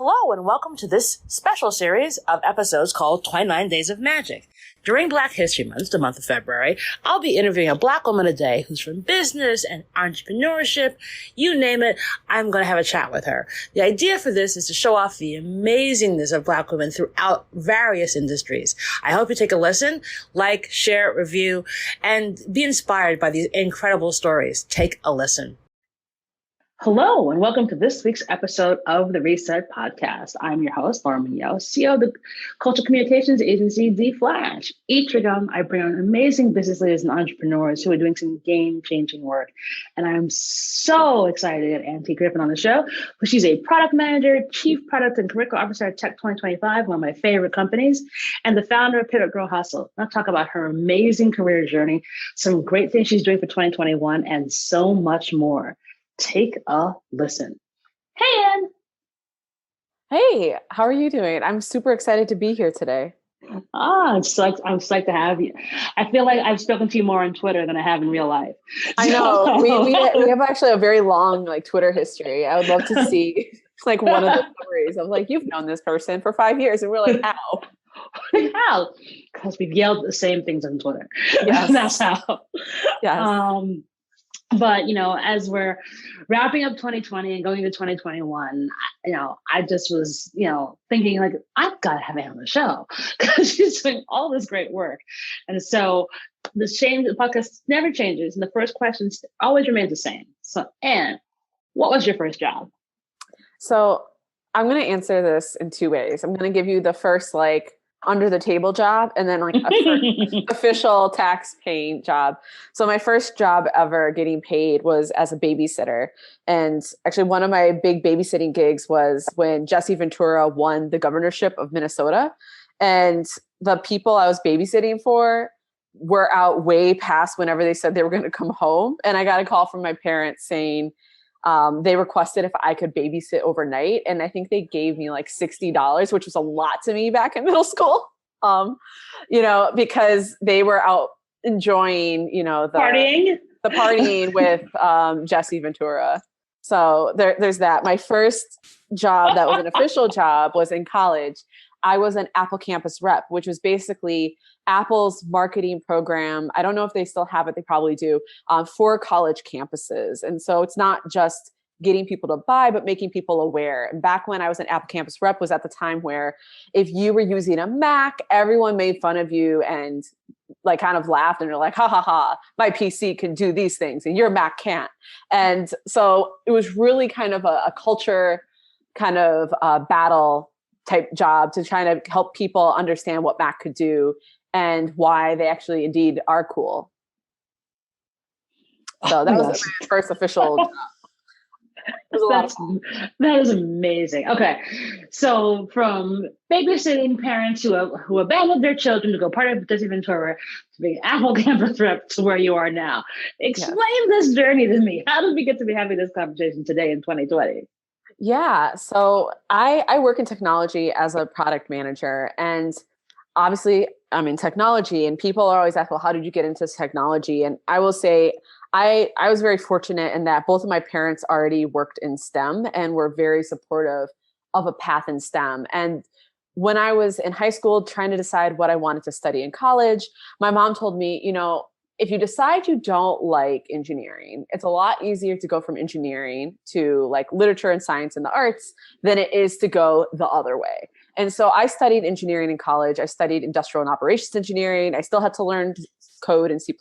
Hello and welcome to this special series of episodes called 29 Days of Magic. During Black History Month, the month of February, I'll be interviewing a Black woman a day who's from business and entrepreneurship. You name it, I'm going to have a chat with her. The idea for this is to show off the amazingness of Black women throughout various industries. I hope you take a listen, like, share, review, and be inspired by these incredible stories. Take a listen. Hello, and welcome to this week's episode of the Reset Podcast. I'm your host, Laura Munoz, CEO of the cultural communications agency, The Flash. Each week, I bring on amazing business leaders and entrepreneurs who are doing some game-changing work. And I'm so excited to get Auntie Griffin on the show. She's a product manager, chief product and curriculum officer at Tech 2025, one of my favorite companies, and the founder of Pivot Girl Hustle. I'll talk about her amazing career journey, some great things she's doing for 2021, and so much more. Take a listen. Hey, Ann. Hey, how are you doing? I'm super excited to be here today. I'm psyched to have you. I feel like I've spoken to you more on Twitter than I have in real life. I know. We have actually a very long Twitter history. I would love to see one of the stories of you've known this person for 5 years, and we're like, how? How? Because we've yelled the same things on Twitter. Yes. That's how. Yes. But, as we're wrapping up 2020 and going into 2021, I just was, thinking I've got to have Anne on the show because she's doing all this great work. And so the podcast never changes. And the first question always remains the same. So, Anne, what was your first job? So I'm going to answer this in two ways. I'm going to give you the first, under the table job, and then a official tax paying job. So my first job ever getting paid was as a babysitter. And actually one of my big babysitting gigs was when Jesse Ventura won the governorship of Minnesota. And the people I was babysitting for were out way past whenever they said they were going to come home. And I got a call from my parents saying, they requested if I could babysit overnight. And I think they gave me $60, which was a lot to me back in middle school, because they were out enjoying, the partying with Jesse Ventura. So there's that. My first job that was an official job was in college. I was an Apple campus rep, which was basically Apple's marketing program. I don't know if they still have it. They probably do, for college campuses. And so it's not just getting people to buy, but making people aware. And back when I was an Apple campus rep was at the time where if you were using a Mac, everyone made fun of you and kind of laughed and they're like, ha ha ha, my PC can do these things and your Mac can't. And so it was really kind of a culture kind of battle type job to try to help people understand what Mac could do and why they actually indeed are cool. So that was my first official job. That is amazing. Okay. So from babysitting parents who abandoned their children to go part of Jesse Ventura to be Apple campus rep to where you are now. Explain this journey to me. How did we get to be having this conversation today in 2020? Yeah. So I work in technology as a product manager, and obviously I'm in technology, and people are always asking, well, how did you get into technology? And I will say, I was very fortunate in that both of my parents already worked in STEM and were very supportive of a path in STEM. And when I was in high school trying to decide what I wanted to study in college, my mom told me, if you decide you don't like engineering, it's a lot easier to go from engineering to literature and science and the arts than it is to go the other way. And so I studied engineering in college. I studied industrial and operations engineering. I still had to learn code and C++,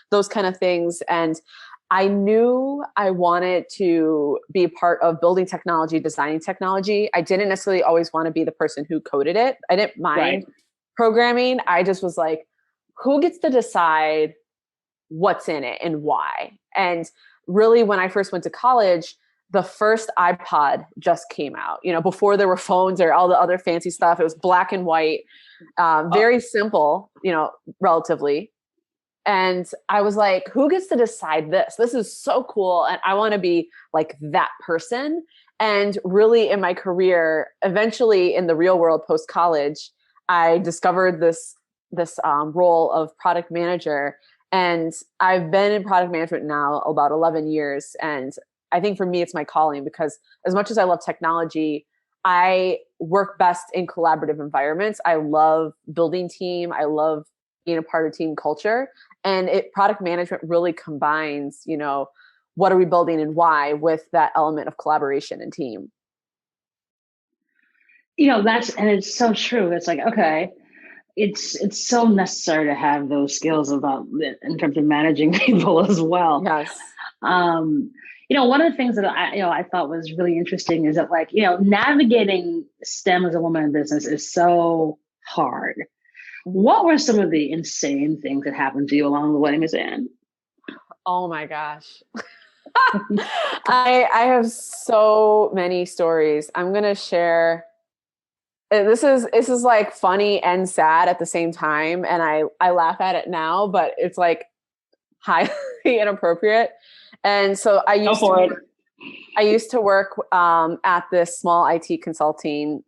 those kind of things. And I knew I wanted to be a part of building technology, designing technology. I didn't necessarily always want to be the person who coded it. I didn't mind programming. I just was like, who gets to decide what's in it and why? And really, when I first went to college, the first iPod just came out, before there were phones or all the other fancy stuff. It was black and white, very simple, relatively. And I was like, who gets to decide this? This is so cool. And I want to be like that person. And really in my career, eventually in the real world post-college, I discovered this role of product manager. And I've been in product management now about 11 years. And I think for me, it's my calling, because as much as I love technology, I work best in collaborative environments. I love building team. I love being a part of team culture. And product management really combines, what are we building and why with that element of collaboration and team. And it's so true. It's like, okay, it's so necessary to have those skills in terms of managing people as well. Yes. One of the things that I thought was really interesting is that, like, navigating STEM as a woman in business is so hard. What were some of the insane things that happened to you along the way, Ms. Ann? Oh my gosh. I have so many stories. I'm going to share. This is like funny and sad at the same time. And I laugh at it now, but it's like highly inappropriate. And so I used to work at this small IT consulting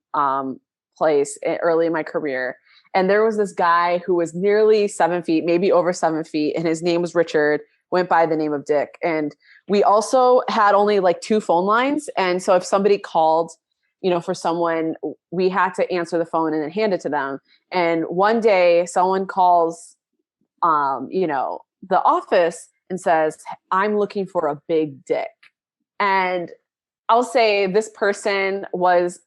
place early in my career. And there was this guy who was nearly 7 feet, maybe over 7 feet. And his name was Richard, went by the name of Dick. And we also had only like 2 phone lines. And so if somebody called, for someone, we had to answer the phone and then hand it to them. And one day someone calls, the office and says, I'm looking for a big dick. And I'll say this person was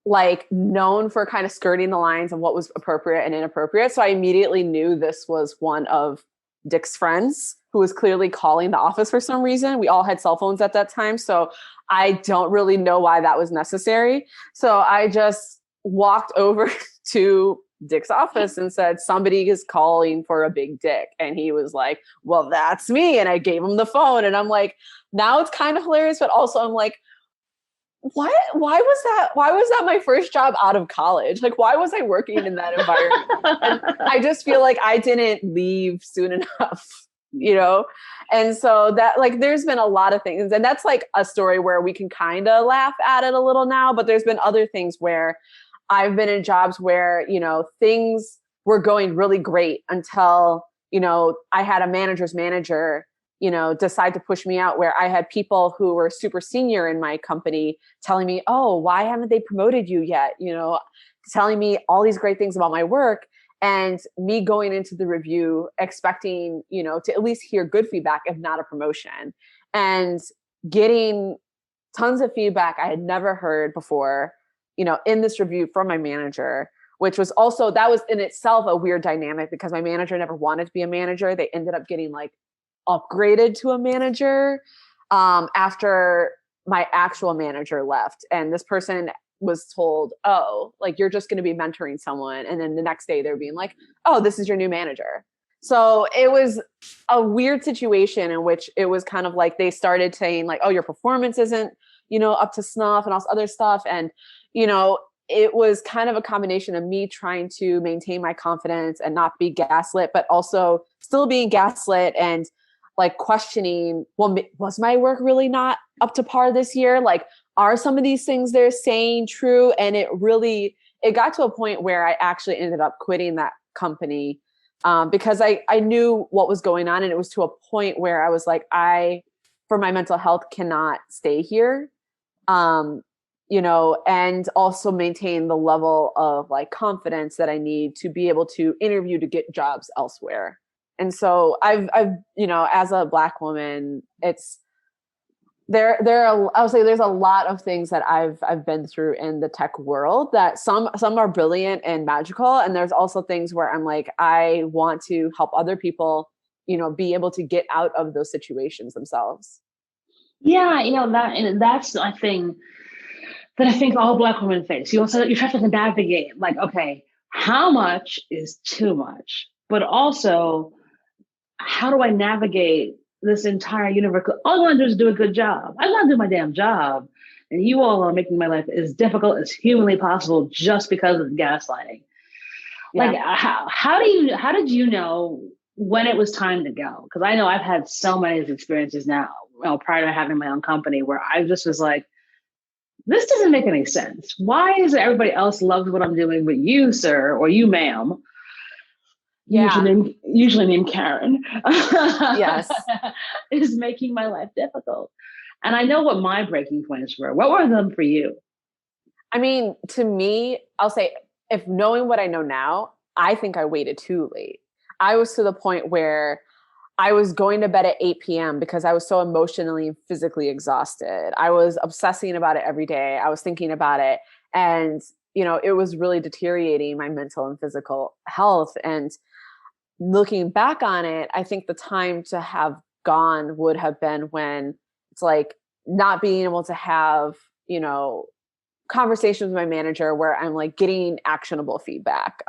like known for kind of skirting the lines of what was appropriate and inappropriate. So I immediately knew this was one of Dick's friends who was clearly calling the office for some reason. We all had cell phones at that time. So I don't really know why that was necessary. So I just walked over to Dick's office and said, somebody is calling for a big dick. And he was like, well, that's me. And I gave him the phone. And I'm like, now it's kind of hilarious, but also I'm like, why was that my first job out of college? Like, why was I working in that environment? And I just feel like I didn't leave soon enough, And so that, like, there's been a lot of things, and that's like a story where we can kind of laugh at it a little now, but there's been other things where I've been in jobs where, things were going really great until, I had a manager's manager, decide to push me out, where I had people who were super senior in my company telling me, oh, why haven't they promoted you yet? Telling me all these great things about my work, and me going into the review expecting, to at least hear good feedback, if not a promotion, and getting tons of feedback I had never heard before, in this review from my manager, which was also, that was in itself a weird dynamic because my manager never wanted to be a manager. They ended up getting like upgraded to a manager after my actual manager left. And this person was told, oh, like, you're just going to be mentoring someone. And then the next day they're being like, oh, this is your new manager. So it was a weird situation in which it was kind of like they started saying like, oh, your performance isn't, up to snuff and all this other stuff. And, it was kind of a combination of me trying to maintain my confidence and not be gaslit, but also still being gaslit and like questioning, well, was my work really not up to par this year? Like, are some of these things they're saying true? And it got to a point where I actually ended up quitting that company because I knew what was going on. And it was to a point where I was like, for my mental health, cannot stay here. And also maintain the level of like confidence that I need to be able to interview to get jobs elsewhere. And so I've as a Black woman, it's I would say there's a lot of things that I've been through in the tech world that some are brilliant and magical. And there's also things where I'm like, I want to help other people, be able to get out of those situations themselves. Yeah, that's a thing that I think all Black women face. You try to navigate, like, okay, how much is too much? But also, how do I navigate this entire universe? All I want to do is do a good job. I want to do my damn job. And you all are making my life as difficult as humanly possible just because of gaslighting. Yeah. Like, how did you know when it was time to go? Because I know I've had so many experiences now, prior to having my own company, where I just was like, this doesn't make any sense. Why is it everybody else loves what I'm doing, but you, sir, or you, ma'am, usually named Karen, yes, is making my life difficult? And I know what my breaking points were. What were them for you? I mean, to me, I'll say, if knowing what I know now, I think I waited too late. I was to the point where I was going to bed at 8 p.m. because I was so emotionally and physically exhausted. I was obsessing about it every day. I was thinking about it. And, it was really deteriorating my mental and physical health. And looking back on it, I think the time to have gone would have been when it's like not being able to have, conversations with my manager where I'm like getting actionable feedback.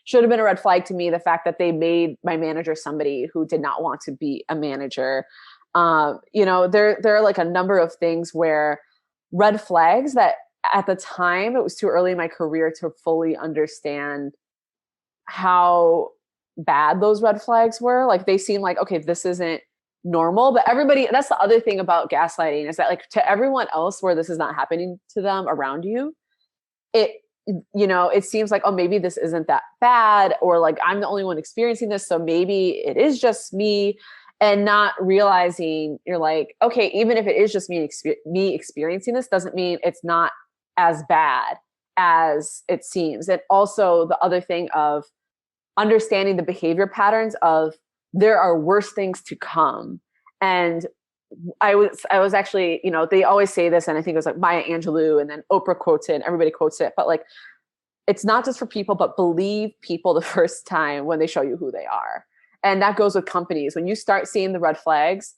Should have been a red flag to me, the fact that they made my manager somebody who did not want to be a manager. There are like a number of things where red flags that at the time it was too early in my career to fully understand how bad those red flags were. Like they seem like, okay, this isn't normal, but everybody, that's the other thing about gaslighting is that like to everyone else where this is not happening to them around you, it seems like, oh, maybe this isn't that bad, or like I'm the only one experiencing this, so maybe it is just me, and not realizing you're like, okay, even if it is just me experiencing this doesn't mean it's not as bad as it seems. And also the other thing of understanding the behavior patterns of there are worse things to come. And I was actually, they always say this, and I think it was like Maya Angelou, and then Oprah quotes it, and everybody quotes it, but like, it's not just for people, but believe people the first time when they show you who they are. And that goes with companies. When you start seeing the red flags,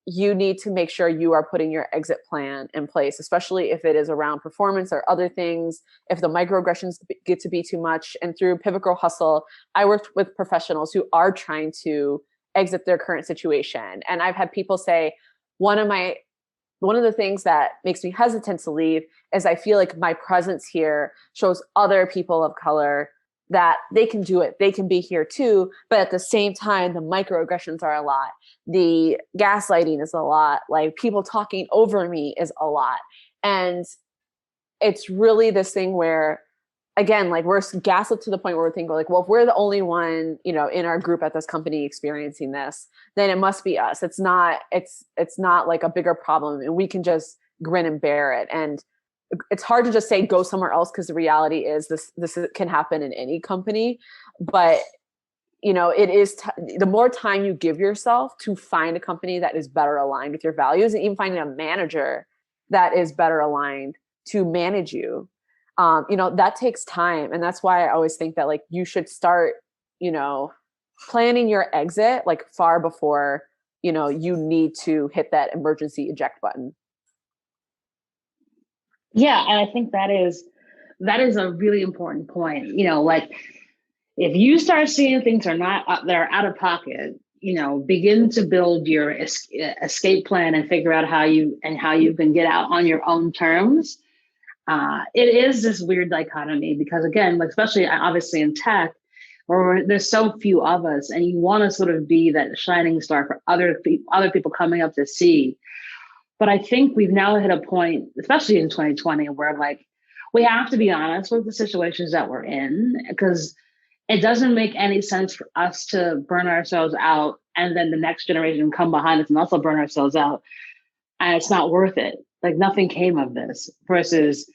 you need to make sure you are putting your exit plan in place, especially if it is around performance or other things. If the microaggressions get to be too much, and through Pivot Girl Hustle, I worked with professionals who are trying to exit their current situation. And I've had people say, one of the things that makes me hesitant to leave is I feel like my presence here shows other people of color that they can do it. They can be here too. But at the same time, the microaggressions are a lot. The gaslighting is a lot. Like people talking over me is a lot. And it's really this thing where, again, like we're gaslit to the point where we're thinking like, well, if we're the only one, in our group at this company experiencing this, then it must be us. It's not like a bigger problem, and we can just grin and bear it. And it's hard to just say go somewhere else, because the reality is this can happen in any company. But it is the more time you give yourself to find a company that is better aligned with your values, and even finding a manager that is better aligned to manage you, that takes time. And that's why I always think that like you should start planning your exit like far before you need to hit that emergency eject button. Yeah, and I think that is a really important point. Like if you start seeing things are not that are out of pocket, begin to build your escape plan and figure out how you can get out on your own terms. It is this weird dichotomy because, again, like especially obviously in tech, where there's so few of us, and you want to sort of be that shining star for other people coming up to see. But I think we've now hit a point, especially in 2020, where like we have to be honest with the situations that we're in, because it doesn't make any sense for us to burn ourselves out and then the next generation come behind us and also burn ourselves out. And it's not worth it. Like nothing came of this, versus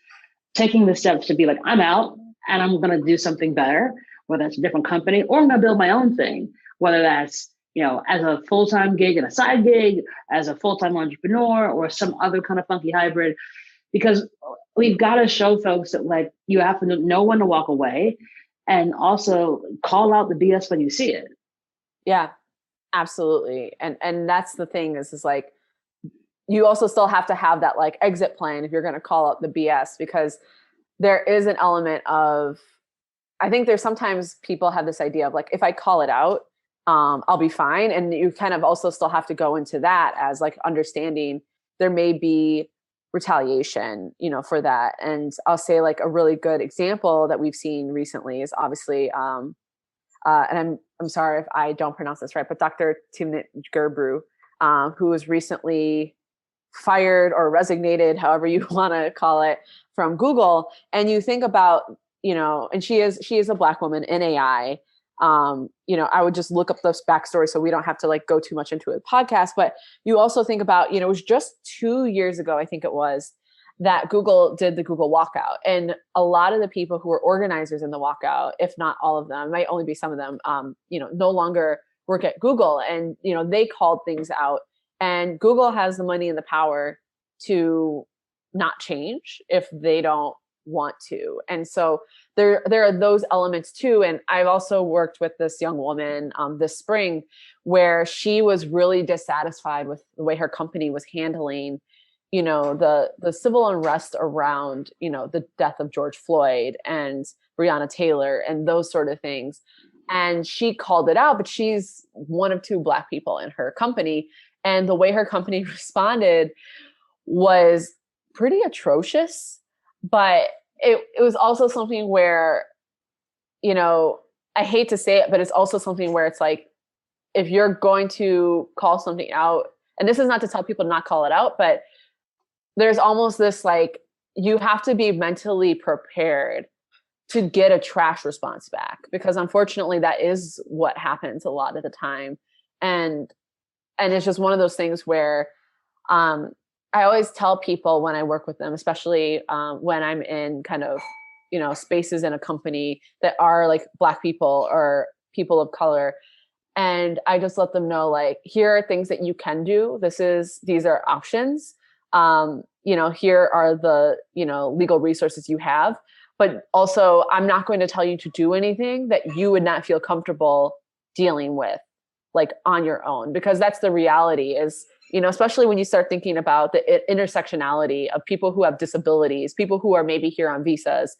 taking the steps to be like, I'm out and I'm going to do something better, whether it's a different company or I'm going to build my own thing, whether that's as a full-time gig and a side gig, as a full-time entrepreneur, or some other kind of funky hybrid, because we've got to show folks that like you have to know when to walk away, and also call out the BS when you see it. Yeah, absolutely. And that's the thing is like, you also still have to have that like exit plan if you're going to call out the BS, because there is an element of, I think there's sometimes people have this idea of like, if I call it out, I'll be fine. And you kind of also still have to go into that as like understanding there may be retaliation, for that. And I'll say like a really good example that we've seen recently is obviously, and I'm sorry if I don't pronounce this right, but Dr. Timnit Gebru, who was recently fired or resignated, however you want to call it, from Google. And you think about, and she is a Black woman in AI. I would just look up those backstories so we don't have to like go too much into a podcast. But you also think about, it was just 2 years ago, I think it was, that Google did the Google walkout. And a lot of the people who were organizers in the walkout, if not all of them, might only be some of them, no longer work at Google. And, they called things out, and Google has the money and the power to not change if they don't want to. And so there are those elements too. And I've also worked with this young woman this spring where she was really dissatisfied with the way her company was handling the civil unrest around, the death of George Floyd and Breonna Taylor and those sort of things. And she called it out, but she's one of two Black people in her company. And the way her company responded was pretty atrocious. But it was also something where, I hate to say it, but it's also something where it's like, if you're going to call something out, and this is not to tell people to not call it out, but there's almost this like, you have to be mentally prepared to get a trash response back, because unfortunately that is what happens a lot of the time. And it's just one of those things where I always tell people when I work with them, especially when I'm in kind of, spaces in a company that are like Black people or people of color. And I just let them know, like, here are things that you can do. These are options. Here are the, legal resources you have. But also, I'm not going to tell you to do anything that you would not feel comfortable dealing with, like on your own, because that's the reality is, especially when you start thinking about the intersectionality of people who have disabilities, people who are maybe here on visas,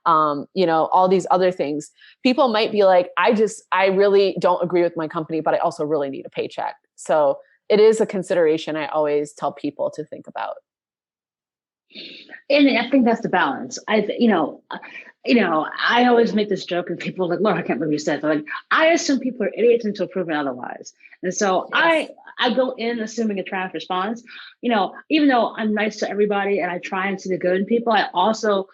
all these other things. People might be like, I really don't agree with my company, but I also really need a paycheck. So it is a consideration I always tell people to think about. And I think that's the balance. I always make this joke and people are like, Lord, I can't believe you said that. Like, I assume people are idiots until proven otherwise. And so yes. I go in assuming a trash response, even though I'm nice to everybody and I try and see the good in people, I also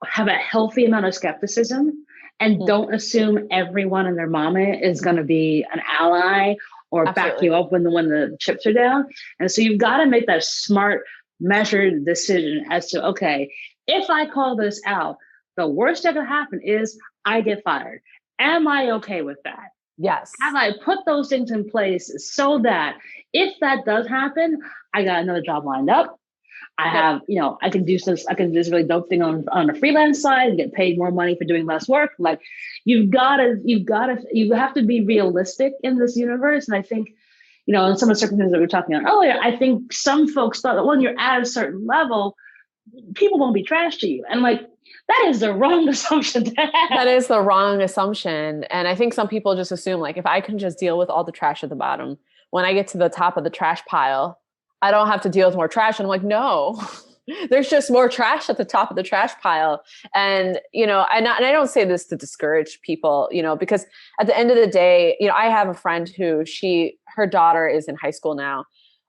have a healthy amount of skepticism and don't assume everyone and their mama is going to be an ally or Absolutely. Back you up when the chips are down. And so you've got to make that smart, measured decision as to, okay, if I call this out, the worst that could happen is I get fired. Am I okay with that? Yes. Have I put those things in place so that if that does happen, I got another job lined up? I have, I can do this really dope thing on the freelance side and get paid more money for doing less work. Like you have to be realistic in this universe. And I think, in some of the circumstances that we were talking about earlier, I think some folks thought that when you're at a certain level, people won't be trash to you. And like, that is the wrong assumption to have. That is the wrong assumption. And I think some people just assume like, if I can just deal with all the trash at the bottom, when I get to the top of the trash pile, I don't have to deal with more trash. And I'm like, no, there's just more trash at the top of the trash pile. And, and I don't say this to discourage people, because at the end of the day, I have a friend who her daughter is in high school now.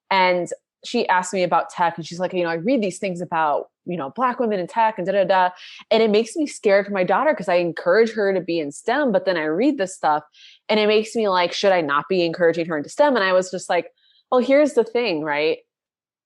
And she asked me about tech and she's like, I read these things about, Black women in tech and and it makes me scared for my daughter because I encourage her to be in STEM, but then I read this stuff and it makes me like, should I not be encouraging her into STEM? And I was just like, well, here's the thing, right?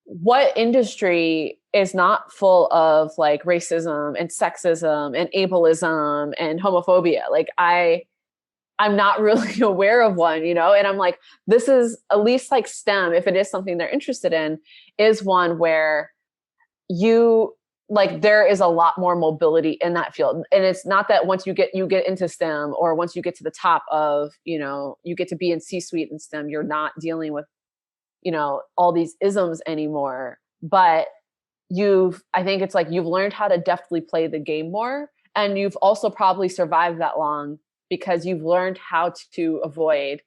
What industry is not full of like racism and sexism and ableism and homophobia? Like I'm not really aware of one, and I'm like, this is at least like STEM, if it is something they're interested in, is one where there is a lot more mobility in that field. And it's not that once you get into STEM or once you get to the top of, you get to be in C-suite in STEM, you're not dealing with, all these isms anymore. But I think it's like you've learned how to deftly play the game more. And you've also probably survived that long because you've learned how to avoid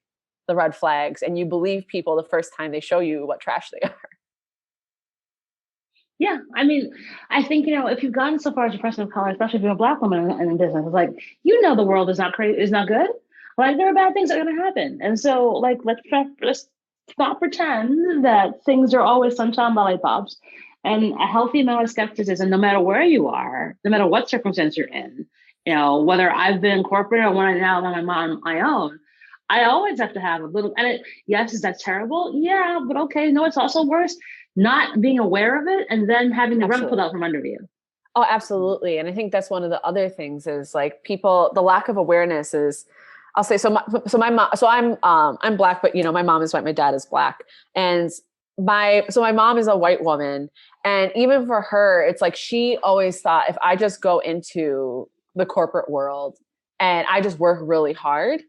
the red flags and you believe people the first time they show you what trash they are. Yeah. I mean, I think, if you've gotten so far as a person of color, especially if you're a Black woman in business, it's like, the world is not good. Like there are bad things that are going to happen. And so like, let's not pretend that things are always sunshine lollipops, and a healthy amount of skepticism, no matter where you are, no matter what circumstance you're in, whether I've been in corporate or when I'm now on my own, I always have to have a little, yes, is that terrible? Yeah, but okay. No, it's also worse not being aware of it, and then having the rug Absolutely. pulled out from under you. Oh, absolutely. And I think that's one of the other things is like people, the lack of awareness is, I'll say, my mom, so I'm Black, but you know, my mom is white, my dad is Black. And my mom is a white woman. And even for her, it's like, she always thought if I just go into the corporate world and I just work really hard,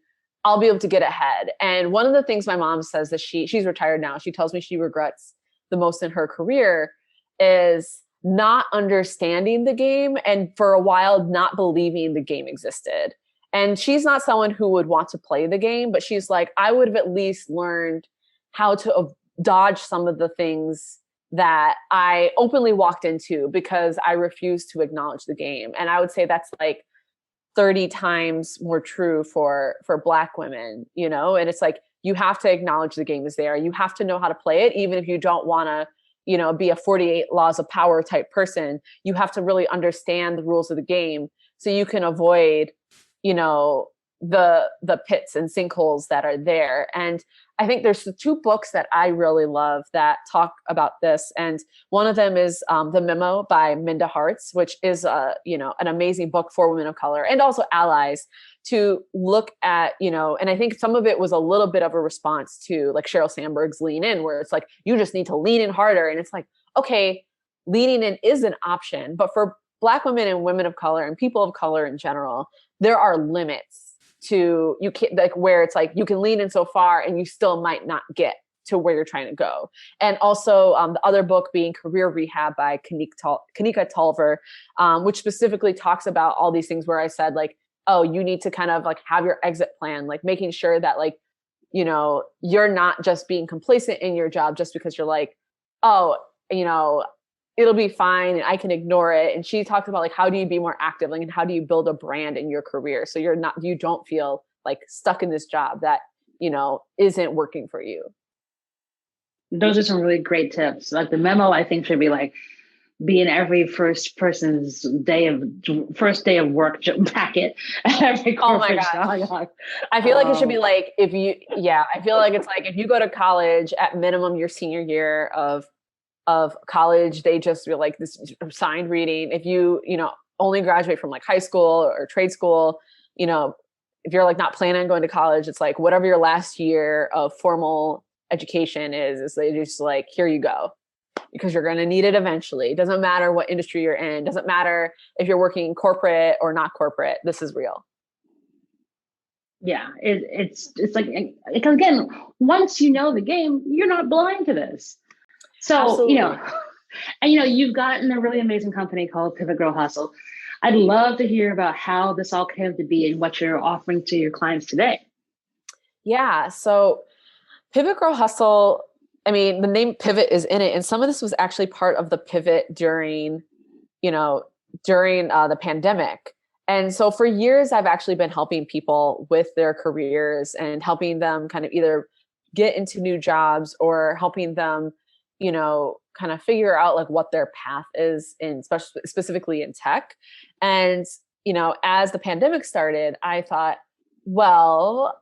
I'll be able to get ahead. And one of the things my mom says that she's retired now, she tells me she regrets the most in her career is not understanding the game and for a while not believing the game existed. And she's not someone who would want to play the game, but she's like, I would have at least learned how to dodge some of the things that I openly walked into because I refused to acknowledge the game. And I would say that's like 30 times more true for Black women, you know? And it's like, you have to acknowledge the game is there. You have to know how to play it, even if you don't want to, you know, be a 48 laws of power type person. You have to really understand the rules of the game so you can avoid, you know, the pits and sinkholes that are there. And I think there's two books that I really love that talk about this. And one of them is The Memo by Minda Harts, which is you know, an amazing book for women of color and also allies to look at, you know, and I think some of it was a little bit of a response to like Sheryl Sandberg's Lean In, where it's like, you just need to lean in harder. And it's like, okay, leaning in is an option, but for Black women and women of color and people of color in general, there are limits to you can't like where it's like you can lean in so far and you still might not get to where you're trying to go. And also the other book being Career Rehab by Kanika Tolver, which specifically talks about all these things where I said like, oh, you need to kind of like have your exit plan, like making sure that like, you know, you're not just being complacent in your job just because you're like, oh, you know, it'll be fine and I can ignore it. And she talked about like, how do you be more active? Like, and how do you build a brand in your career? So you don't feel like stuck in this job that, you know, isn't working for you. Those are some really great tips. Like the memo, I think should be in every first day of work packet. Every oh my gosh. I feel like it should be like I feel like it's like if you go to college at minimum your senior year of college, they just feel like this signed reading. If you know, only graduate from like high school or trade school, you know, if you're like not planning on going to college, it's like whatever your last year of formal education is they just like, here you go, because you're going to need it eventually. It doesn't matter what industry you're in. It doesn't matter if you're working corporate or not corporate. This is real. Yeah, it's like, because again, once you know the game, you're not blind to this. So, absolutely. You know, and, you know, you've gotten a really amazing company called Pivot Grow Hustle. I'd love to hear about how this all came to be and what you're offering to your clients today. Yeah. So Pivot Grow Hustle, I mean, the name pivot is in it. And some of this was actually part of the pivot during the pandemic. And so for years, I've actually been helping people with their careers and helping them kind of either get into new jobs or helping them, you know, kind of figure out like what their path is in specifically in tech. And, you know, as the pandemic started, I thought, well,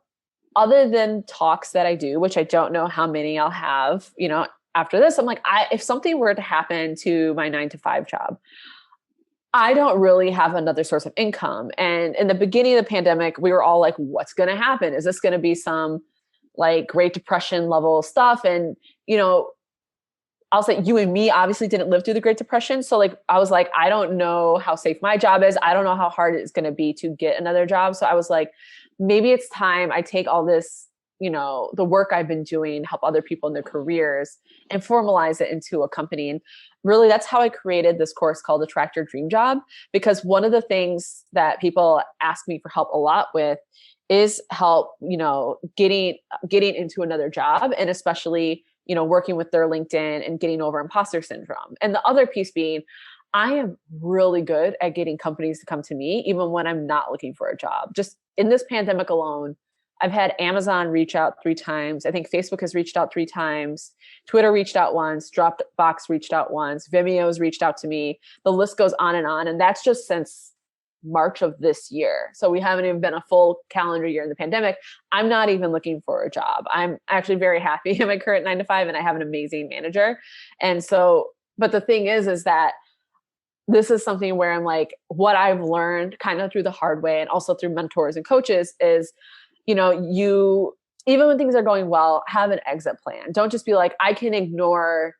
other than talks that I do, which I don't know how many I'll have, you know, after this, I'm like, if something were to happen to my 9-to-5 job, I don't really have another source of income. And in the beginning of the pandemic, we were all like, what's going to happen? Is this going to be some like Great Depression level stuff? And, you know, I'll say you and me obviously didn't live through the Great Depression. So like, I was like, I don't know how safe my job is. I don't know how hard it's going to be to get another job. So I was like, maybe it's time I take all this, you know, the work I've been doing, help other people in their careers and formalize it into a company. And really that's how I created this course called Attract Your Dream Job. Because one of the things that people ask me for help a lot with is help, you know, getting into another job, and especially, you know, working with their LinkedIn and getting over imposter syndrome. And the other piece being, I am really good at getting companies to come to me, even when I'm not looking for a job. Just in this pandemic alone, I've had Amazon reach out 3 times. I think Facebook has reached out 3 times. Twitter reached out once. Dropbox reached out once. Vimeo's reached out to me. The list goes on. And that's just since March of this year. So we haven't even been a full calendar year in the pandemic. I'm not even looking for a job. I'm actually very happy in my current 9 to 5, and I have an amazing manager. And so, but the thing is that this is something where I'm like, what I've learned kind of through the hard way and also through mentors and coaches is, you, even when things are going well, have an exit plan. Don't just be like, I can ignore,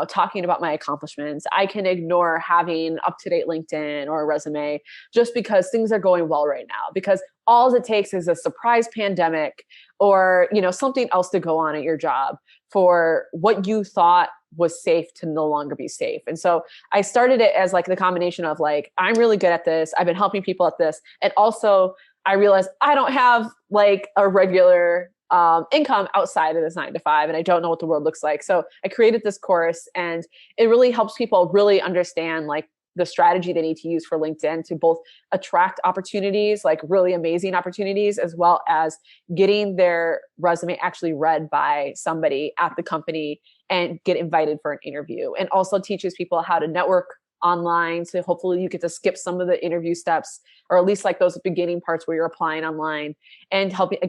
talking about my accomplishments. I can ignore having up-to-date LinkedIn or a resume just because things are going well right now, because all it takes is a surprise pandemic or, something else to go on at your job for what you thought was safe to no longer be safe. And so I started it as like the combination of like, I'm really good at this. I've been helping people at this. And also I realized I don't have like a regular income outside of this 9 to 5, and I don't know what the world looks like. So I created this course, and it really helps people really understand like the strategy they need to use for LinkedIn to both attract opportunities, like really amazing opportunities, as well as getting their resume actually read by somebody at the company and get invited for an interview. And also teaches people how to network online. So hopefully you get to skip some of the interview steps, or at least like those beginning parts where you're applying online, and helping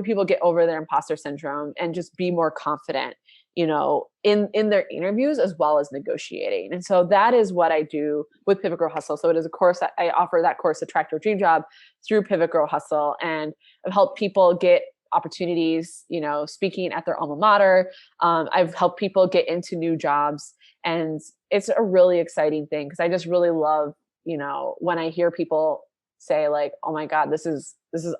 people get over their imposter syndrome and just be more confident, in their interviews as well as negotiating. And so that is what I do with Pivot Grow Hustle. So it is a course that I offer, that course, Attract Your Dream Job, through Pivot Grow Hustle, and I've helped people get opportunities, speaking at their alma mater. I've helped people get into new jobs, and it's a really exciting thing because I just really love, when I hear people say like, oh my God, this is,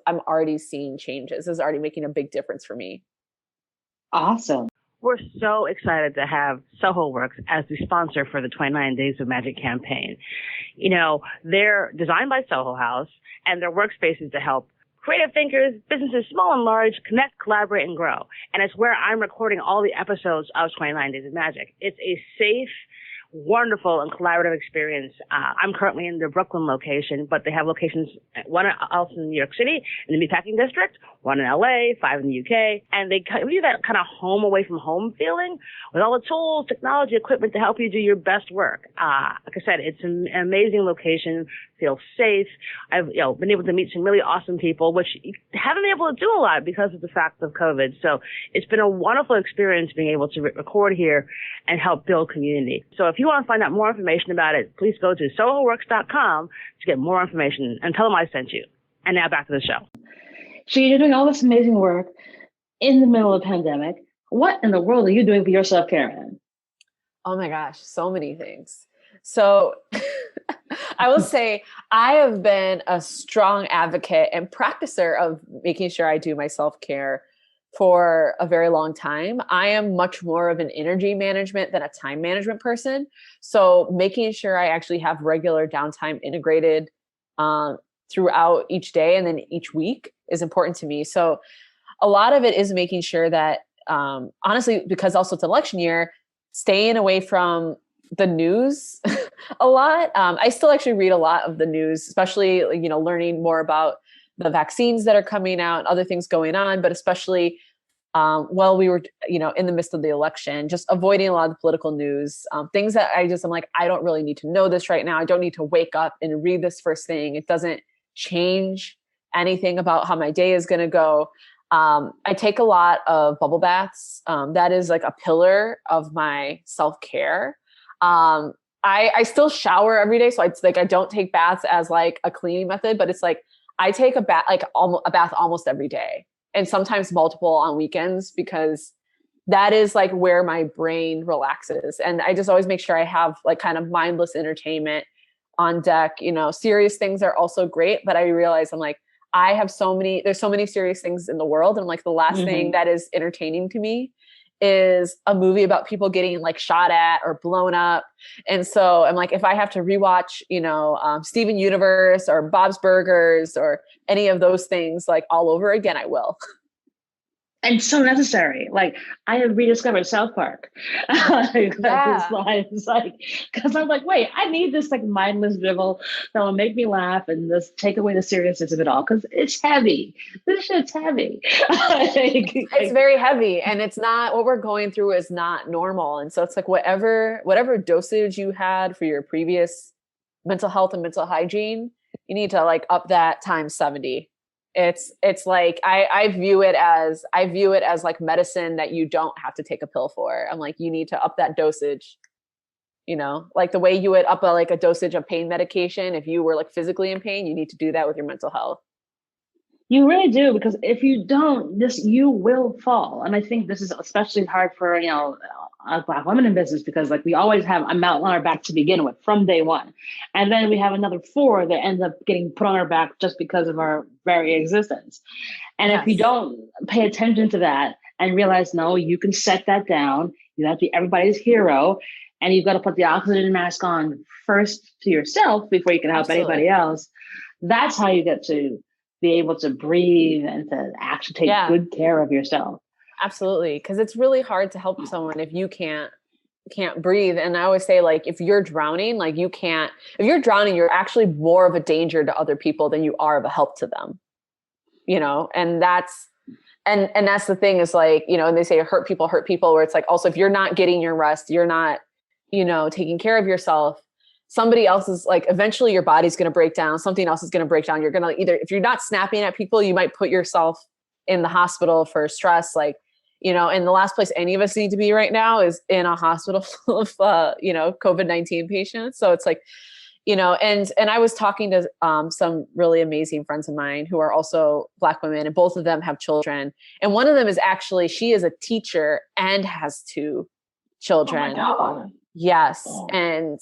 I'm already seeing changes. This is already making a big difference for me. Awesome. We're so excited to have Soho Works as the sponsor for the 29 Days of Magic campaign. They're designed by Soho House, and their workspaces to help creative thinkers, businesses small and large, connect, collaborate, and grow. And it's where I'm recording all the episodes of 29 Days of Magic. It's a safe, wonderful, and collaborative experience. I'm currently in the Brooklyn location, but they have locations, one else in New York City, in the Meatpacking District, one in LA, 5 in the UK, and they give you that kind of home away from home feeling with all the tools, technology, equipment to help you do your best work. Like I said, it's an amazing location, feels safe. I've been able to meet some really awesome people, which you haven't been able to do a lot because of the fact of COVID. So it's been a wonderful experience being able to record here and help build community. So if you want to find out more information about it, please go to sohoworks.com to get more information and tell them I sent you. And now back to the show. So you're doing all this amazing work in the middle of the pandemic. What in the world are you doing for your self-care, man? Oh my gosh, so many things. So I will say I have been a strong advocate and practicer of making sure I do my self-care for a very long time. I am much more of an energy management than a time management person. So making sure I actually have regular downtime integrated throughout each day and then each week is important to me. So a lot of it is making sure that, honestly, because also it's election year, staying away from the news a lot. I still actually read a lot of the news, especially, learning more about the vaccines that are coming out and other things going on, but especially while we were, in the midst of the election, just avoiding a lot of the political news, things that I'm like, I don't really need to know this right now. I don't need to wake up and read this first thing. It doesn't change anything about how my day is going to go. I take a lot of bubble baths. That is like a pillar of my self-care. I still shower every day. So it's like, I don't take baths as like a cleaning method, but it's like, I take a bath, a bath almost every day, and sometimes multiple on weekends, because that is like where my brain relaxes. And I just always make sure I have like kind of mindless entertainment on deck. Serious things are also great, but I realize I'm like, there's so many serious things in the world. And I'm like, the last thing that is entertaining to me is a movie about people getting like shot at or blown up. And so I'm like, if I have to rewatch, Steven Universe or Bob's Burgers or any of those things like all over again, I will. And so necessary. Like, I have rediscovered South Park. Because I'm like, wait, I need this like mindless drivel that will make me laugh and just take away the seriousness of it all, because it's heavy. This shit's heavy. It's very heavy, and it's not, what we're going through is not normal. And so it's like whatever dosage you had for your previous mental health and mental hygiene You need to like up that times 70. It's like, I view it as like medicine that you don't have to take a pill for. I'm like, you need to up that dosage, like the way you would up a dosage of pain medication. If you were like physically in pain, you need to do that with your mental health. You really do, because if you don't, you will fall. And I think this is especially hard for, Black women in business, because like we always have a mountain on our back to begin with from day one. And then we have another 4 that ends up getting put on our back just because of our very existence. And if you don't pay attention to that and realize, no, you can set that down, you have to be everybody's hero, and you've got to put the oxygen mask on first to yourself before you can help anybody else. That's how you get to be able to breathe and to actually take good care of yourself. Absolutely. Because it's really hard to help someone if you can't breathe. And I always say, like, if you're drowning, you're actually more of a danger to other people than you are of a help to them, and that's the thing is like, and they say hurt people, where it's like, also, if you're not getting your rest, you're not, taking care of yourself, somebody else is like, eventually your body's going to break down. Something else is going to break down. You're going to if you're not snapping at people, you might put yourself in the hospital for stress. Like, and the last place any of us need to be right now is in a hospital full of, COVID-19 patients. So it's like, and I was talking to some really amazing friends of mine who are also Black women, and both of them have children. And one of them is actually, she is a teacher and has 2 children. Oh my God. Yes. Oh. And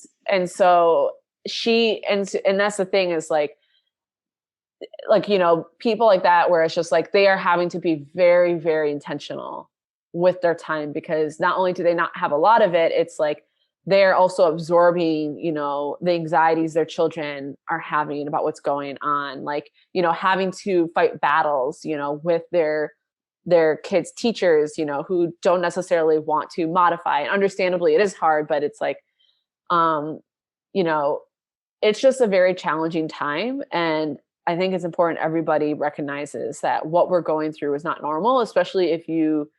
so and that's the thing is like, people like that, where it's just like, they are having to be very, very intentional with their time, because not only do they not have a lot of it, it's like, they're also absorbing, the anxieties their children are having about what's going on. Like, having to fight battles, with their kids' teachers, who don't necessarily want to modify. And understandably, it is hard, but it's like, it's just a very challenging time. And I think it's important everybody recognizes that what we're going through is not normal, especially if you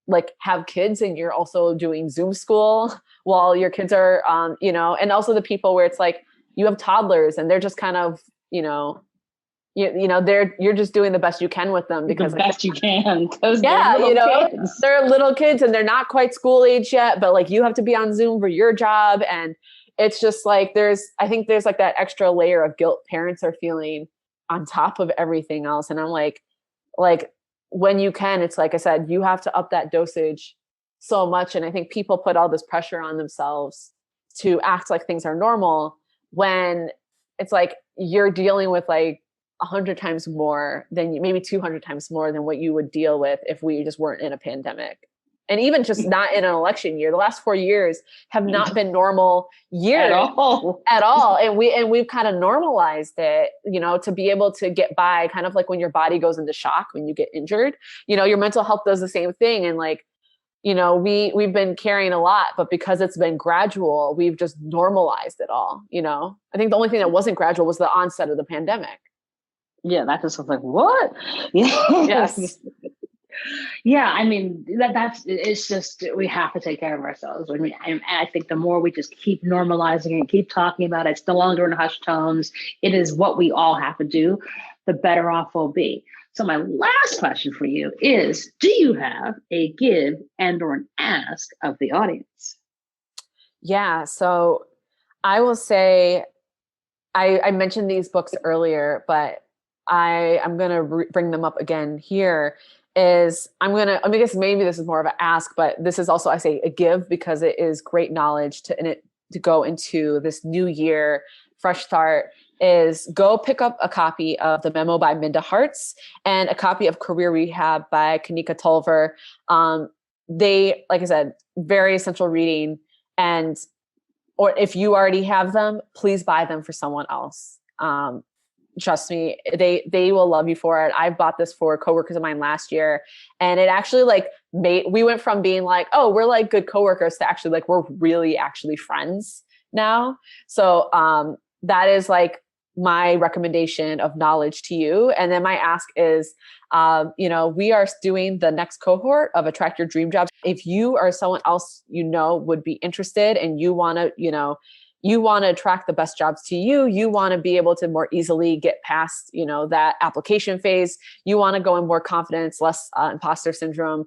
like have kids and you're also doing Zoom school while your kids are, and also the people where it's like, you have toddlers and they're just kind of, you're just doing the best you can with them, because the best you can. Because they're little kids and they're not quite school age yet, but like, you have to be on Zoom for your job. And it's just like, I think there's like that extra layer of guilt parents are feeling on top of everything else. And I'm like, when you can, it's like I said, you have to up that dosage so much. And I think people put all this pressure on themselves to act like things are normal, when it's like, you're dealing with like 100 times more than maybe 200 times more than what you would deal with if we just weren't in a pandemic. And even just not in an election year. The last 4 years have not been normal years at all. And we've kind of normalized it, to be able to get by, kind of like when your body goes into shock when you get injured, your mental health does the same thing. And like, we've been carrying a lot, but because it's been gradual, we've just normalized it all. I think the only thing that wasn't gradual was the onset of the pandemic. Yeah, that just was like, what? Yes. Yeah, I mean, it's just, we have to take care of ourselves. And I think the more we just keep normalizing it, keep talking about it, it's no longer in hushed tones. It is what we all have to do, the better off we'll be. So my last question for you is, do you have a give and or an ask of the audience? Yeah, so I will say, I mentioned these books earlier, but I'm going to bring them up again here. I guess maybe this is more of an ask, but this is also, I say, a give, because it is great knowledge to go into this new year, fresh start, is go pick up a copy of The Memo by Minda Harts and a copy of Career Rehab by Kanika Tolver. They, like I said, very essential reading. Or if you already have them, please buy them for someone else. Trust me, they will love you for it. I bought this for coworkers of mine last year, and it actually we went from being like, oh, we're like good coworkers to actually like, we're really actually friends now. So that is like my recommendation of knowledge to you. And then my ask is, we are doing the next cohort of Attract Your Dream Jobs. If you or someone else, would be interested and you want to, you want to attract the best jobs to you. You want to be able to more easily get past, that application phase. You want to go in more confidence, less imposter syndrome.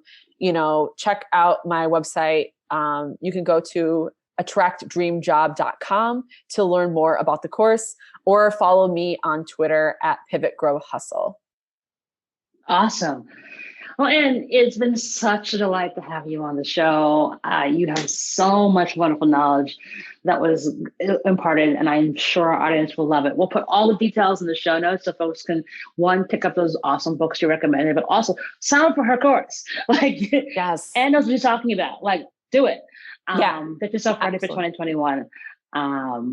Check out my website. You can go to attractdreamjob.com to learn more about the course, or follow me on Twitter at Pivot Grow Hustle. Awesome. Well, and it's been such a delight to have you on the show. You have so much wonderful knowledge that was imparted, and I'm sure our audience will love it. We'll put all the details in the show notes so folks can, one, pick up those awesome books you recommended, but also sign up for her course. Yes. And knows what you're talking about. Do it. Get yourself ready for Absolutely. 2021.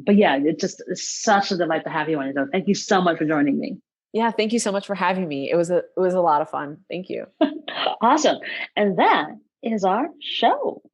But yeah, it's such a delight to have you on the show. Thank you so much for joining me. Yeah, thank you so much for having me. It was a lot of fun. Thank you. Awesome. And that is our show.